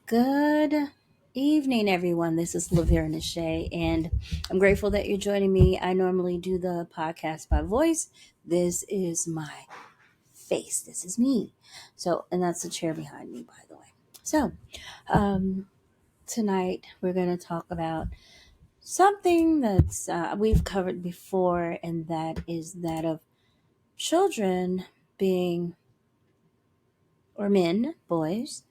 Good evening, everyone. This is Lavera Nishay, and I'm grateful that you're joining me. I normally do the podcast by voice. This is my face. This is me. And that's the chair behind me, by the way. So, um, tonight we're going to talk about something that's we've covered before, and that is that of children being, or men, boys,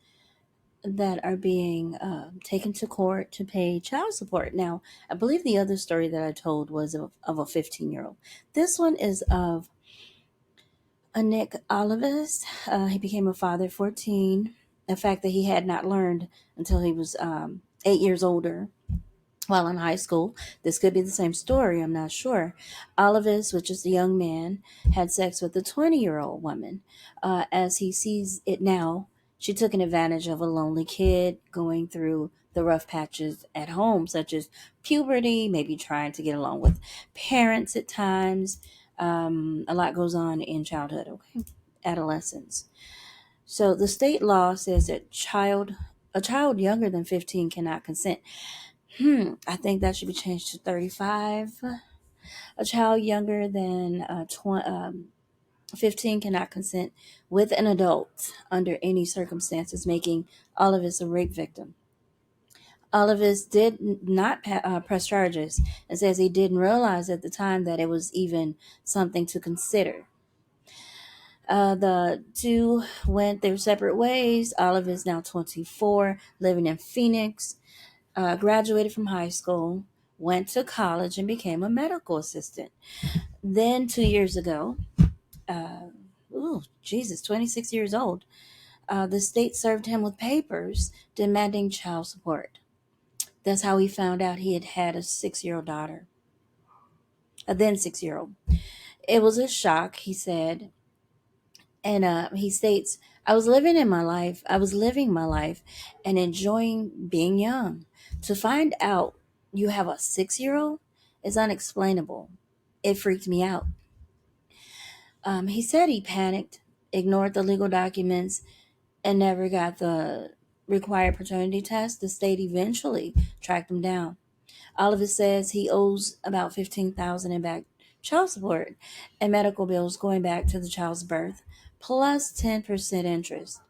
that are being taken to court to pay child support. Now, I believe the other story that I told was of a 15-year-old. This one is of a Nick Olivas. He became a father at 14. The fact that he had not learned until he was 8 years older while in high school. This could be the same story, I'm not sure. Olivas, which is the young man, had sex with a 20-year-old woman. As he sees it now, she took an advantage of a lonely kid going through the rough patches at home, such as puberty, maybe trying to get along with parents at times. A lot goes on in childhood, okay? Adolescence. So the state law says that a child younger than 15 cannot consent. I think that should be changed to 35. A child younger than 15 cannot consent with an adult under any circumstances, making Olivas a rape victim. Olivas did not press charges and says he didn't realize at the time that it was even something to consider. The two went their separate ways. Olive is now 24, living in Phoenix. Graduated from high school, went to college, and became a medical assistant. Then 2 years ago, uh, 26 years old, the state served him with papers demanding child support. That's how he found out he had had a 6-year-old daughter, a then 6-year-old. It was a shock, he said. And he states, I was living my life and enjoying being young. To find out you have a 6-year-old is unexplainable. It freaked me out. He said he panicked, ignored the legal documents, and never got the required paternity test. The state eventually tracked him down. Oliver says he owes about 15,000 in back child support and medical bills going back to the child's birth, plus 10% interest.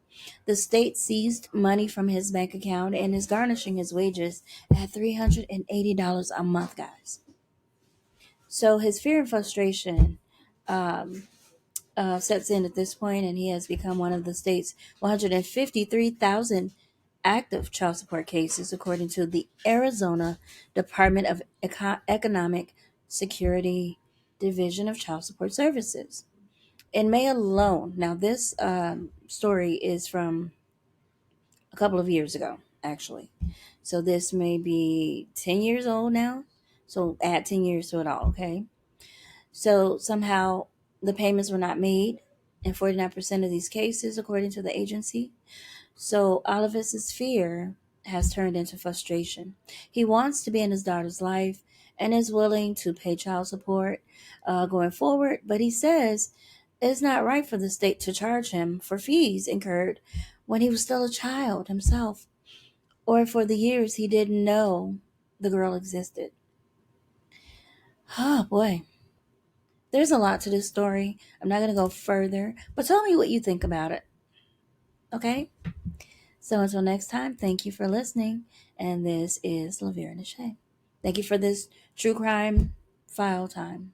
The state seized money from his bank account and is garnishing his wages at $380 a month, guys. So his fear and frustration um, sets in at this point, and he has become one of the state's 153,000 active child support cases, according to the Arizona Department of Economic Security Division of Child Support Services. In May alone, now this story is from a couple of years ago, actually. So this may be 10 years old now. So add 10 years to it all, okay? So somehow the payments were not made in 49% of these cases, according to the agency. So Olivis's fear has turned into frustration. He wants to be in his daughter's life and is willing to pay child support going forward, but he says it's not right for the state to charge him for fees incurred when he was still a child himself, or for the years he didn't know the girl existed. Oh boy, there's a lot to this story. I'm not going to go further, but tell me what you think about it, okay? So until next time, thank you for listening. And this is Lavera Nishay. Thank you for this true crime file time.